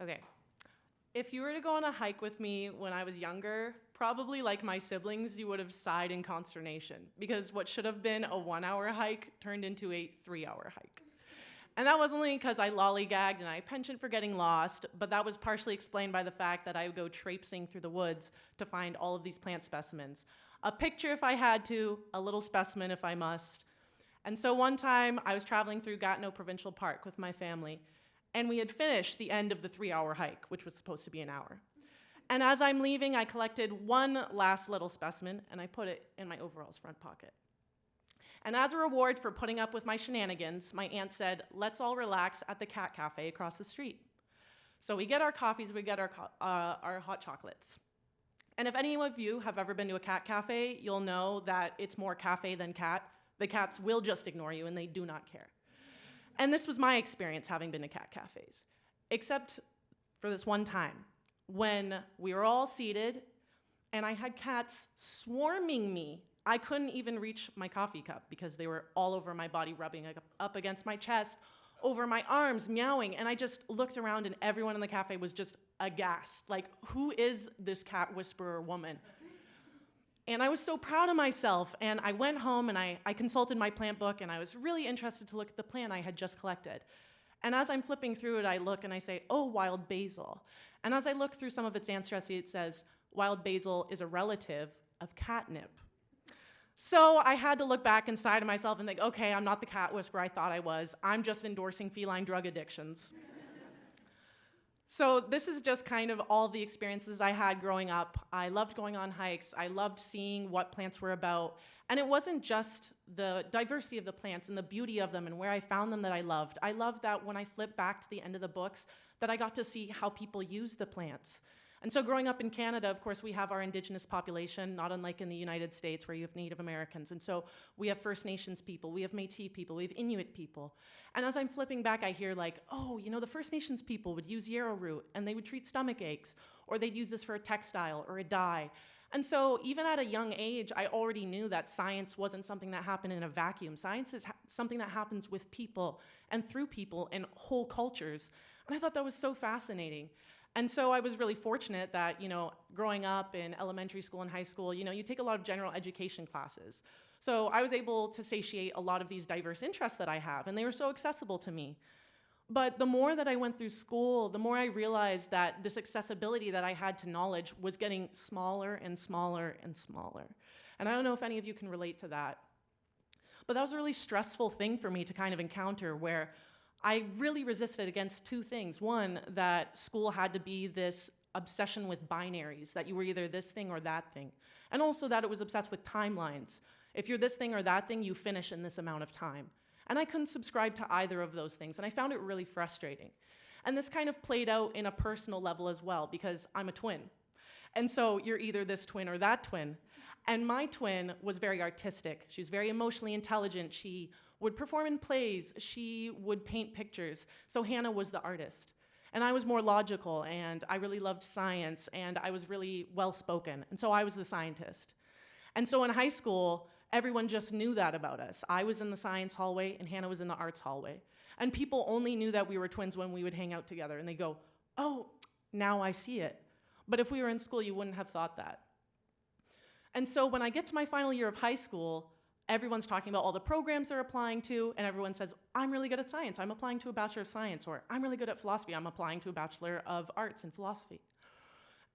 Okay. If you were to go on a hike with me when I was younger, probably like my siblings, you would have sighed in consternation because what should have been a 1-hour hike turned into a 3-hour hike. And that was only because I lollygagged and I penchant for getting lost, but that was partially explained by the fact that I would go traipsing through the woods to find all of these plant specimens. A picture if I had to, a little specimen if I must. And so one time I was traveling through Gatineau Provincial Park with my family, and we had finished the end of the 3-hour hike, which was supposed to be an hour. And as I'm leaving, I collected one last little specimen, and I put it in my overalls front pocket. And as a reward for putting up with my shenanigans, my aunt said, let's all relax at the cat cafe across the street. So we get our coffees, we get our hot chocolates. And if any of you have ever been to a cat cafe, you'll know that it's more cafe than cat. The cats will just ignore you, and they do not care. And this was my experience having been to cat cafes, except for this one time when we were all seated and I had cats swarming me. I couldn't even reach my coffee cup because they were all over my body, rubbing up against my chest, over my arms, meowing. And I just looked around and everyone in the cafe was just aghast. Like, who is this cat whisperer woman? And I was so proud of myself, and I went home and I consulted my plant book, and I was really interested to look at the plant I had just collected. And as I'm flipping through it, I look and I say, oh, wild basil. And as I look through some of its ancestry, it says, wild basil is a relative of catnip. So I had to look back inside of myself and think, okay, I'm not the cat whisperer I thought I was. I'm just endorsing feline drug addictions. So this is just kind of all the experiences I had growing up. I loved going on hikes. I loved seeing what plants were about. And it wasn't just the diversity of the plants and the beauty of them and where I found them that I loved. I loved that when I flipped back to the end of the books, that I got to see how people use the plants. And so growing up in Canada, of course, we have our Indigenous population, not unlike in the United States where you have Native Americans. And so we have First Nations people, we have Métis people, we have Inuit people. And as I'm flipping back, I hear like, oh, you know, the First Nations people would use yarrow root and they would treat stomach aches, or they'd use this for a textile or a dye. And so even at a young age, I already knew that science wasn't something that happened in a vacuum. Science is something that happens with people and through people and whole cultures. And I thought that was so fascinating. And so I was really fortunate that, you know, growing up in elementary school and high school, you know, you take a lot of general education classes. So I was able to satiate a lot of these diverse interests that I have, and they were so accessible to me. But the more that I went through school, the more I realized that this accessibility that I had to knowledge was getting smaller and smaller and smaller. And I don't know if any of you can relate to that. But that was a really stressful thing for me to kind of encounter, where I really resisted against two things. One, that school had to be this obsession with binaries, that you were either this thing or that thing. And also that it was obsessed with timelines. If you're this thing or that thing, you finish in this amount of time. And I couldn't subscribe to either of those things, and I found it really frustrating. And this kind of played out in a personal level as well, because I'm a twin. And so you're either this twin or that twin. And my twin was very artistic. She was very emotionally intelligent. She would perform in plays. She would paint pictures. So Hannah was the artist. And I was more logical, and I really loved science, and I was really well-spoken. And so I was the scientist. And so in high school, everyone just knew that about us. I was in the science hallway, and Hannah was in the arts hallway. And people only knew that we were twins when we would hang out together, and they go, oh, now I see it. But if we were in school, you wouldn't have thought that. And so when I get to my final year of high school, everyone's talking about all the programs they're applying to, and everyone says, I'm really good at science, I'm applying to a Bachelor of Science, or I'm really good at philosophy, I'm applying to a Bachelor of Arts in Philosophy.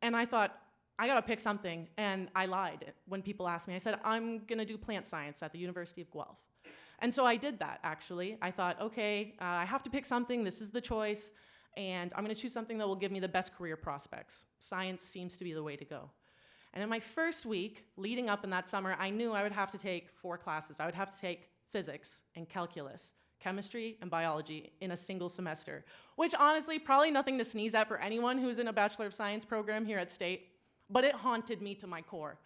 And I thought, I gotta pick something, and I lied when people asked me. I said, I'm gonna do plant science at the University of Guelph. And so I did that, actually. I thought, okay, I have to pick something, this is the choice, and I'm gonna choose something that will give me the best career prospects. Science seems to be the way to go. And in my first week, leading up in that summer, I knew I would have to take 4 classes. I would have to take physics and calculus, chemistry and biology in a single semester, which honestly, probably nothing to sneeze at for anyone who's in a Bachelor of Science program here at State, but it haunted me to my core.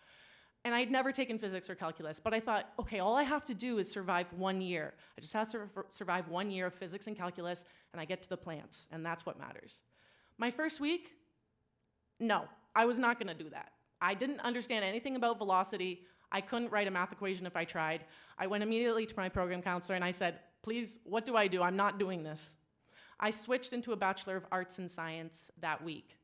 And I'd never taken physics or calculus, but I thought, okay, all I have to do is survive 1 year. I just have to survive 1 year of physics and calculus, and I get to the plants, and that's what matters. My first week, no, I was not gonna do that. I didn't understand anything about velocity. I couldn't write a math equation if I tried. I went immediately to my program counselor and I said, please, what do I do? I'm not doing this. I switched into a Bachelor of Arts and Science that week.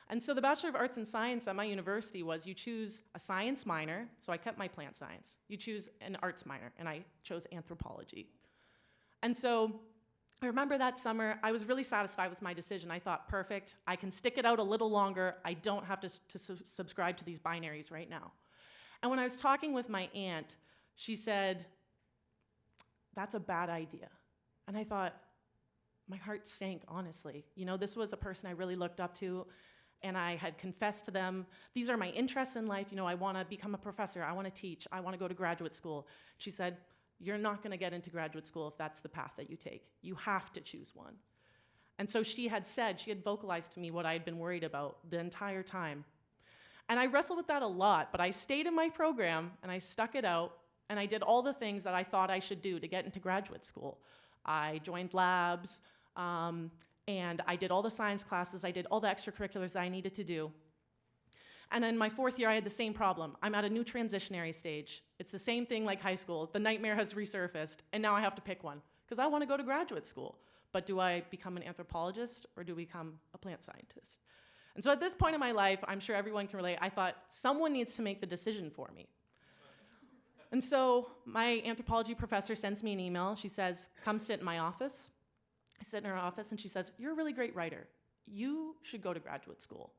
And so the Bachelor of Arts and Science at my university was you choose a science minor, so I kept my plant science. You choose an arts minor, and I chose anthropology. And so I remember that summer, I was really satisfied with my decision. I thought, perfect, I can stick it out a little longer. I don't have to subscribe to these binaries right now. And when I was talking with my aunt, she said, that's a bad idea. And I thought, my heart sank, honestly. You know, this was a person I really looked up to, and I had confessed to them, these are my interests in life. You know, I want to become a professor. I want to teach. I want to go to graduate school. She said, you're not going to get into graduate school if that's the path that you take. You have to choose one. And so she had vocalized to me what I had been worried about the entire time. And I wrestled with that a lot, but I stayed in my program, and I stuck it out, and I did all the things that I thought I should do to get into graduate school. I joined labs, and I did all the science classes. I did all the extracurriculars that I needed to do. And in my 4th year, I had the same problem. I'm at a new transitionary stage. It's the same thing like high school. The nightmare has resurfaced, and now I have to pick one, because I want to go to graduate school. But do I become an anthropologist, or do I become a plant scientist? And so at this point in my life, I'm sure everyone can relate, I thought, someone needs to make the decision for me. And so my anthropology professor sends me an email. She says, come sit in my office. I sit in her office, and she says, you're a really great writer. You should go to graduate school.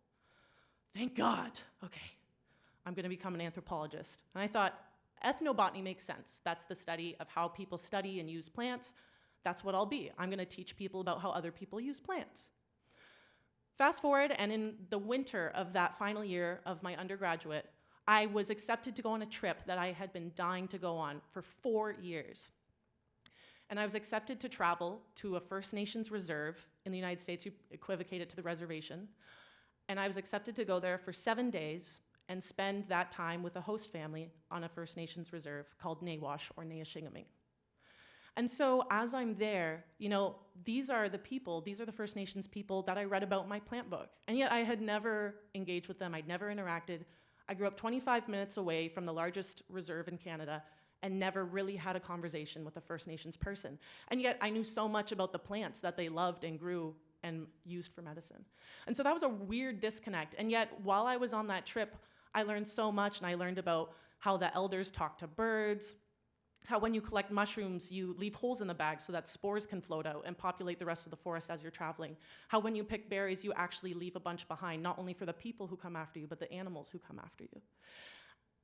Thank God. Okay, I'm going to become an anthropologist. And I thought, ethnobotany makes sense. That's the study of how people study and use plants. That's what I'll be. I'm going to teach people about how other people use plants. Fast forward, and in the winter of that final year of my undergraduate, I was accepted to go on a trip that I had been dying to go on for 4 years. And I was accepted to travel to a First Nations reserve in the United States. You equivocate it to the reservation. And I was accepted to go there for 7 days and spend that time with a host family on a First Nations reserve called Nawash or Nayashingaming. And so as I'm there, you know, these are the First Nations people that I read about in my plant book. And yet I had never engaged with them. I'd never interacted. I grew up 25 minutes away from the largest reserve in Canada and never really had a conversation with a First Nations person. And yet I knew so much about the plants that they loved and grew and used for medicine. And so that was a weird disconnect. And yet while I was on that trip, I learned so much, and I learned about how the elders talk to birds, how when you collect mushrooms, you leave holes in the bag so that spores can float out and populate the rest of the forest as you're traveling. How when you pick berries, you actually leave a bunch behind, not only for the people who come after you, but the animals who come after you.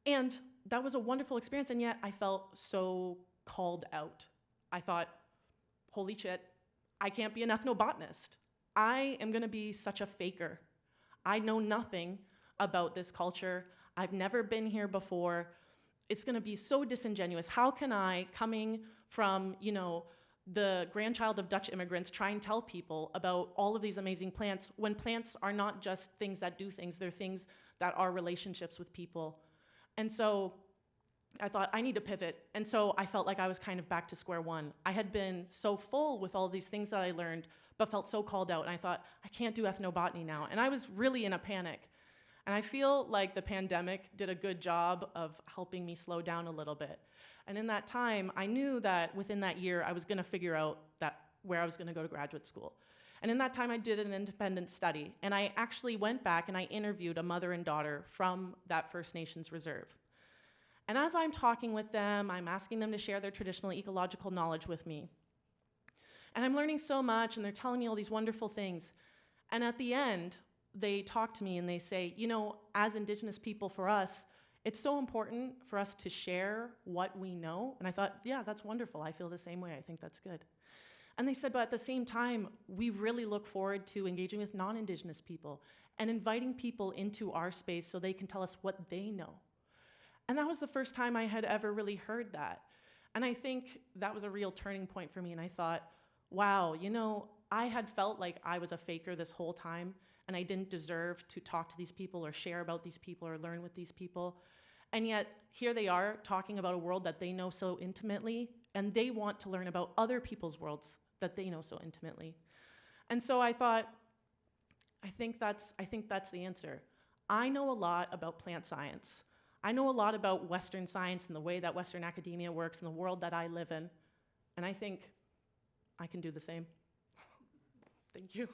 And that was a wonderful experience, and yet I felt so called out. I thought, holy shit, I can't be an ethnobotanist. I am gonna be such a faker. I know nothing about this culture. I've never been here before. It's gonna be so disingenuous. How can I, coming from, you know, the grandchild of Dutch immigrants, try and tell people about all of these amazing plants when plants are not just things that do things, they're things that are relationships with people. And so I thought, I need to pivot. And so I felt like I was kind of back to square one. I had been so full with all these things that I learned, but felt so called out. And I thought, I can't do ethnobotany now. And I was really in a panic. And I feel like the pandemic did a good job of helping me slow down a little bit. And in that time, I knew that within that year, I was gonna figure out where I was gonna go to graduate school. And in that time, I did an independent study. And I actually went back and I interviewed a mother and daughter from that First Nations reserve. And as I'm talking with them, I'm asking them to share their traditional ecological knowledge with me. And I'm learning so much, and they're telling me all these wonderful things. And at the end, they talk to me and they say, you know, as Indigenous people, for us, it's so important for us to share what we know. And I thought, yeah, that's wonderful. I feel the same way. I think that's good. And they said, but at the same time, we really look forward to engaging with non-Indigenous people and inviting people into our space so they can tell us what they know. And that was the first time I had ever really heard that. And I think that was a real turning point for me. And I thought, wow, you know, I had felt like I was a faker this whole time, and I didn't deserve to talk to these people or share about these people or learn with these people. And yet, here they are talking about a world that they know so intimately, and they want to learn about other people's worlds that they know so intimately. And so I thought, I think that's the answer. I know a lot about plant science. I know a lot about Western science and the way that Western academia works and the world that I live in. And I think I can do the same. Thank you.